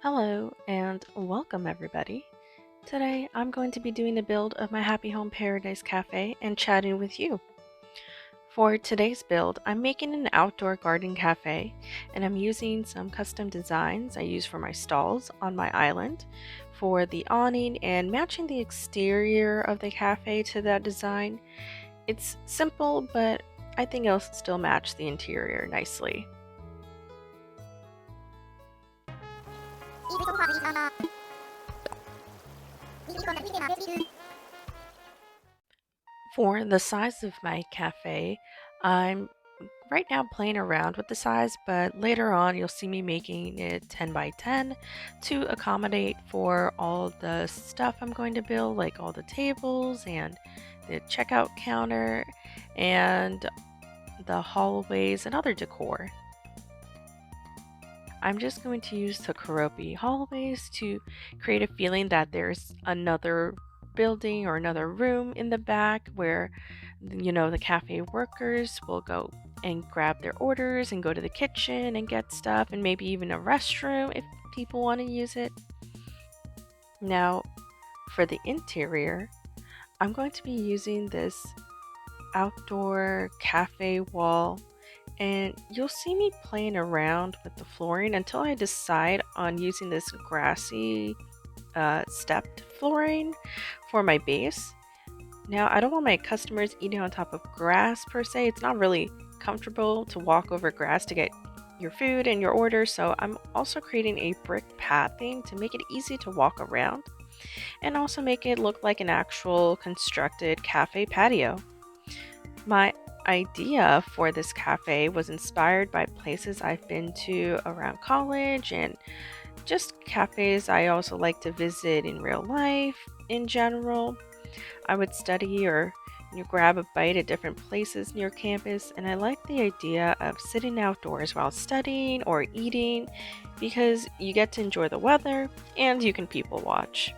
Hello and welcome everybody. Today I'm going to be doing a build of my Happy Home Paradise Cafe and chatting with you. For today's build, I'm making an outdoor garden cafe and I'm using some custom designs I use for my stalls on my island for the awning and matching the exterior of the cafe to that design. It's simple, but I think it'll still match the interior nicely. For the size of my cafe, I'm right now playing around with the size, but later on you'll see me making it 10 by 10 to accommodate for all the stuff I'm going to build, like all the tables and the checkout counter and the hallways and other decor. I'm just going to use the Karopi hallways to create a feeling that there's another building or another room in the back where, the cafe workers will go and grab their orders and go to the kitchen and get stuff, and maybe even a restroom if people want to use it. Now, for the interior, I'm going to be using this outdoor cafe wall, and you'll see me playing around with the flooring until I decide on using this grassy stepped flooring for my base. Now, I don't want my customers eating on top of grass per se. It's not really comfortable to walk over grass to get your food and your order, so I'm also creating a brick pathing to make it easy to walk around and also make it look like an actual constructed cafe patio. My idea for this cafe was inspired by places I've been to around college and just cafes I also like to visit in real life in general. I would study or grab a bite at different places near campus, and I like the idea of sitting outdoors while studying or eating because you get to enjoy the weather and you can people watch.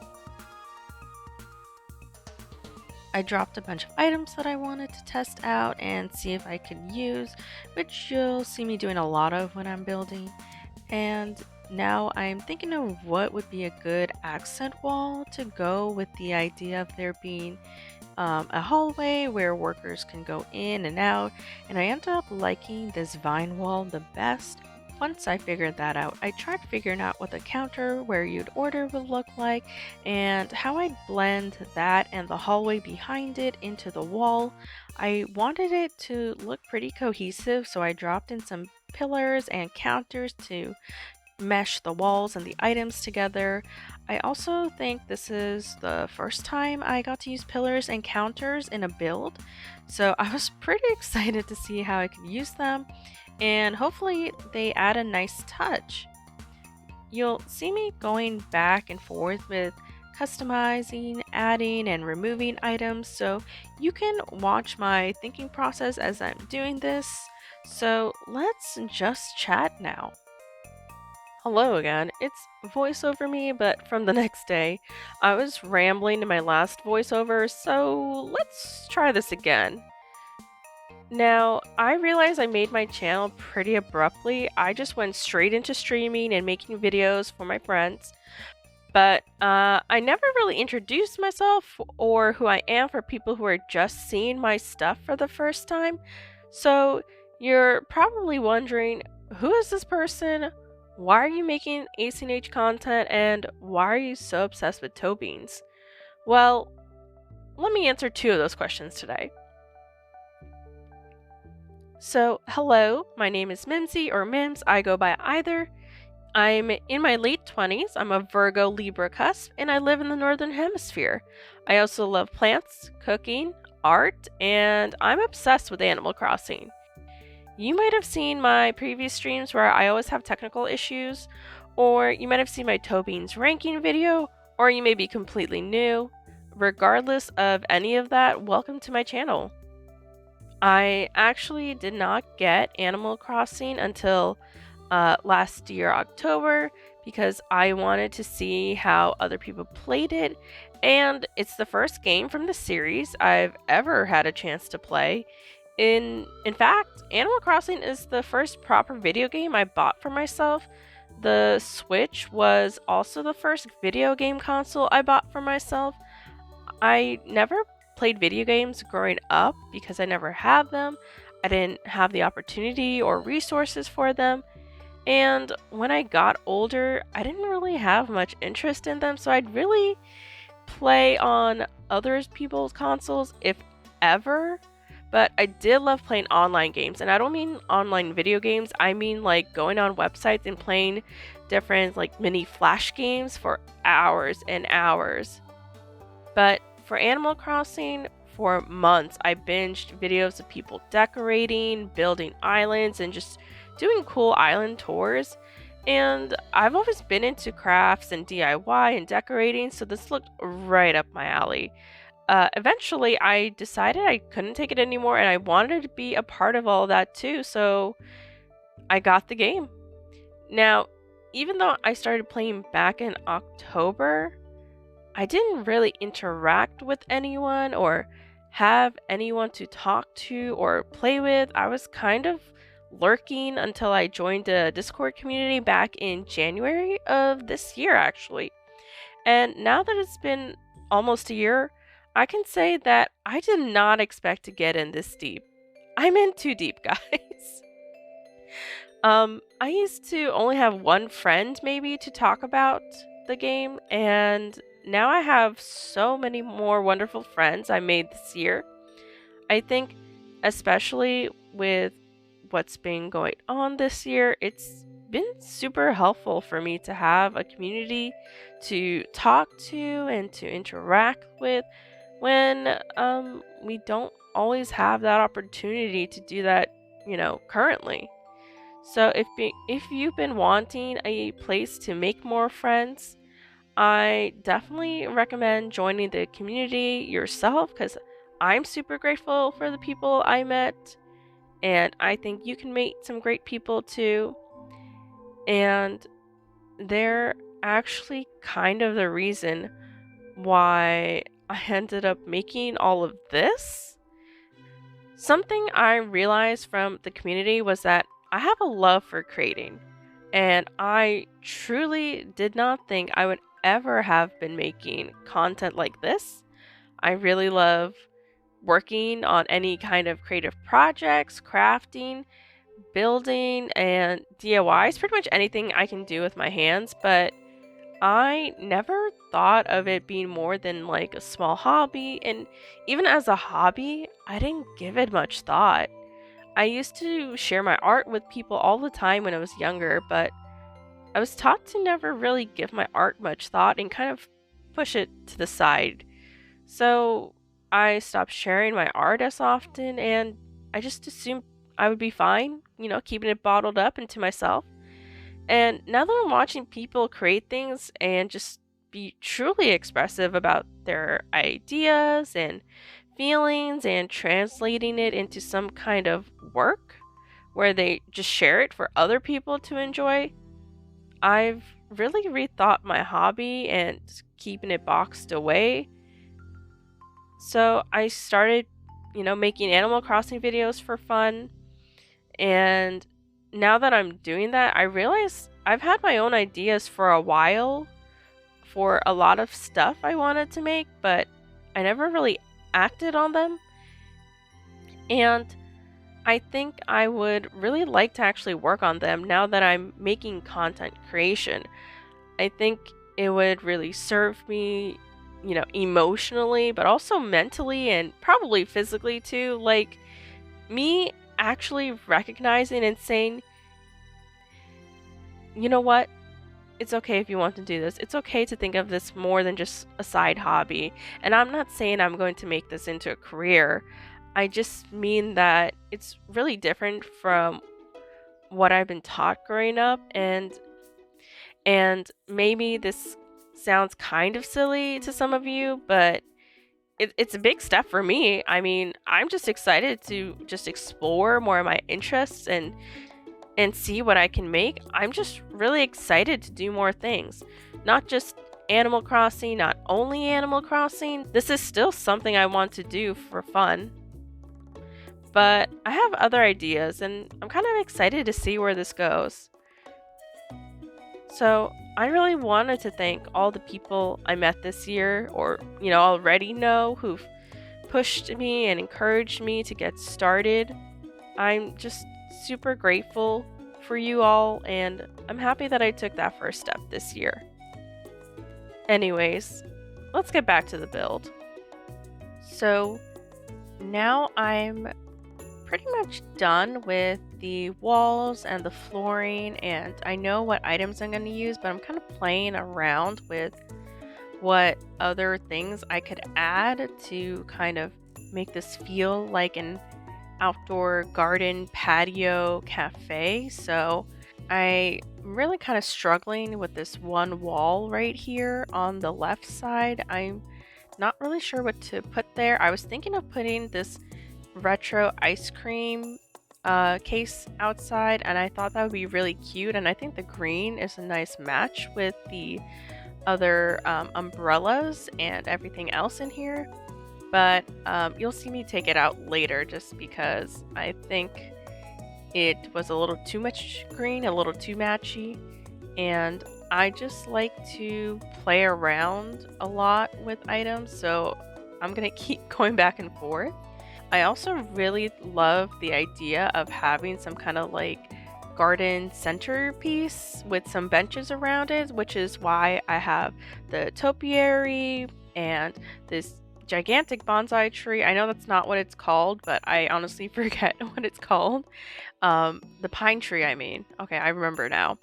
I dropped a bunch of items that I wanted to test out and see if I could use, which you'll see me doing a lot of when I'm building. And now I'm thinking of what would be a good accent wall to go with the idea of there being a hallway where workers can go in and out. And I ended up liking this vine wall the best. Once I figured that out, I tried figuring out what the counter where you'd order would look like and how I'd blend that and the hallway behind it into the wall. I wanted it to look pretty cohesive, so I dropped in some pillars and counters to mesh the walls and the items together. I also think this is the first time I got to use pillars and counters in a build, so I was pretty excited to see how I could use them, and hopefully they add a nice touch. You'll see me going back and forth with customizing, adding, and removing items, so you can watch my thinking process as I'm doing this. So let's just chat now. Hello again, it's voiceover me, but from the next day. I was rambling in my last voiceover, so let's try this again. Now, I realize I made my channel pretty abruptly. I just went straight into streaming and making videos for my friends. But I never really introduced myself or who I am for people who are just seeing my stuff for the first time. So you're probably wondering, who is this person? Why are you making ACNH content? And why are you so obsessed with toe beans? Well, let me answer two of those questions today. So, hello, my name is Mimsy or Mims. I go by either. I'm in my late 20s. I'm a Virgo Libra cusp, and I live in the Northern Hemisphere. I also love plants, cooking, art, and I'm obsessed with Animal Crossing. You might have seen my previous streams where I always have technical issues, or you might have seen my toe beans ranking video, or you may be completely new. Regardless of any of that, welcome to my channel. I actually did not get Animal Crossing until last year, October, because I wanted to see how other people played it, and it's the first game from the series I've ever had a chance to play, In fact, Animal Crossing is the first proper video game I bought for myself. The Switch was also the first video game console I bought for myself. I never played video games growing up because I never had them. I didn't have the opportunity or resources for them. And when I got older, I didn't really have much interest in them, so I'd really play on other people's consoles if ever. But I did love playing online games, and I don't mean online video games, I mean like going on websites and playing different like mini flash games for hours and hours. But for Animal Crossing, for months, I binged videos of people decorating, building islands, and just doing cool island tours. And I've always been into crafts and DIY and decorating, so this looked right up my alley. Eventually, I decided I couldn't take it anymore and I wanted to be a part of all that too, so I got the game. Now, even though I started playing back in October, I didn't really interact with anyone or have anyone to talk to or play with. I was kind of lurking until I joined a Discord community back in January of this year, actually. And now that it's been almost a year, I can say that I did not expect to get in this deep. I'm in too deep, guys. I used to only have one friend maybe to talk about the game, and now I have so many more wonderful friends I made this year. I think, especially with what's been going on this year, it's been super helpful for me to have a community to talk to and to interact with when we don't always have that opportunity to do that, currently. So if you've been wanting a place to make more friends, I definitely recommend joining the community yourself because I'm super grateful for the people I met, and I think you can meet some great people too. And they're actually kind of the reason why I ended up making all of this. Something I realized from the community was that I have a love for creating, and I truly did not think I would ever have been making content like this. I really love working on any kind of creative projects, crafting, building, and DIYs, pretty much anything I can do with my hands, but I never thought of it being more than like a small hobby, and even as a hobby, I didn't give it much thought. I used to share my art with people all the time when I was younger, but I was taught to never really give my art much thought and kind of push it to the side. So I stopped sharing my art as often, and I just assumed I would be fine, keeping it bottled up into myself. And now that I'm watching people create things and just be truly expressive about their ideas and feelings and translating it into some kind of work where they just share it for other people to enjoy, I've really rethought my hobby and keeping it boxed away. So I started, making Animal Crossing videos for fun. And now that I'm doing that, I realize I've had my own ideas for a while for a lot of stuff I wanted to make, but I never really acted on them. And I think I would really like to actually work on them now that I'm making content creation. I think it would really serve me, emotionally, but also mentally and probably physically too. Like me actually recognizing and saying, you know what? It's okay if you want to do this. It's okay to think of this more than just a side hobby. And I'm not saying I'm going to make this into a career. I just mean that it's really different from what I've been taught growing up, and maybe this sounds kind of silly to some of you, but it's a big step for me. I mean, I'm just excited to just explore more of my interests and see what I can make. I'm just really excited to do more things. Not just Animal Crossing, not only Animal Crossing. This is still something I want to do for fun. But I have other ideas, and I'm kind of excited to see where this goes. So, I really wanted to thank all the people I met this year, or, already know, who've pushed me and encouraged me to get started. I'm just super grateful for you all, and I'm happy that I took that first step this year. Anyways, let's get back to the build. So, now I'm pretty much done with the walls and the flooring, and I know what items I'm going to use, but I'm kind of playing around with what other things I could add to kind of make this feel like an outdoor garden patio cafe. So I'm really kind of struggling with this one wall right here on the left side. I'm not really sure what to put there. I was thinking of putting this retro ice cream case outside, and I thought that would be really cute, and I think the green is a nice match with the other umbrellas and everything else in here. But you'll see me take it out later just because I think it was a little too much green, a little too matchy, and I just like to play around a lot with items, so I'm gonna keep going back and forth. I also really love the idea of having some kind of like garden centerpiece with some benches around it, which is why I have the topiary and this gigantic bonsai tree. I know that's not what it's called, but I honestly forget what it's called. The pine tree, I mean. Okay, I remember now.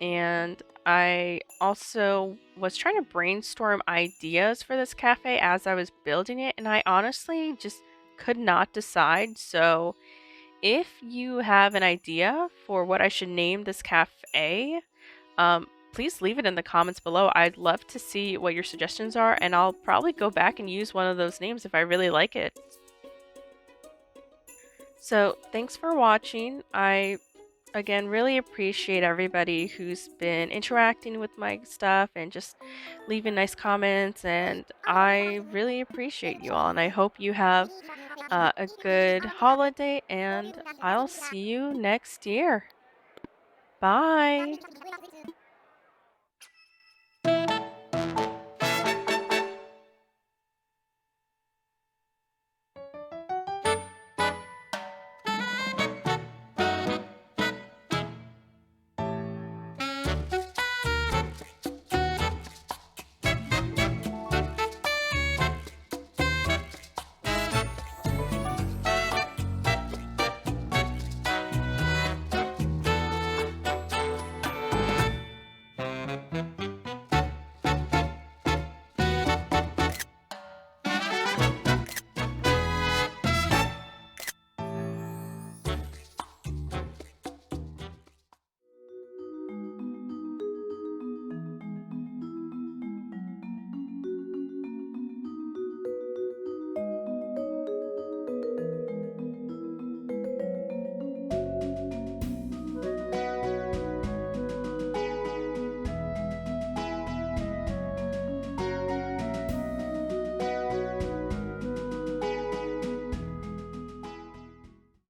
And I also was trying to brainstorm ideas for this cafe as I was building it, and I honestly just could not decide. So, if you have an idea for what I should name this cafe, please leave it in the comments below. I'd love to see what your suggestions are, and I'll probably go back and use one of those names if I really like it. So, thanks for watching. I again really appreciate everybody who's been interacting with my stuff and just leaving nice comments, and I really appreciate you all, and I hope you have a good holiday, and I'll see you next year. Bye.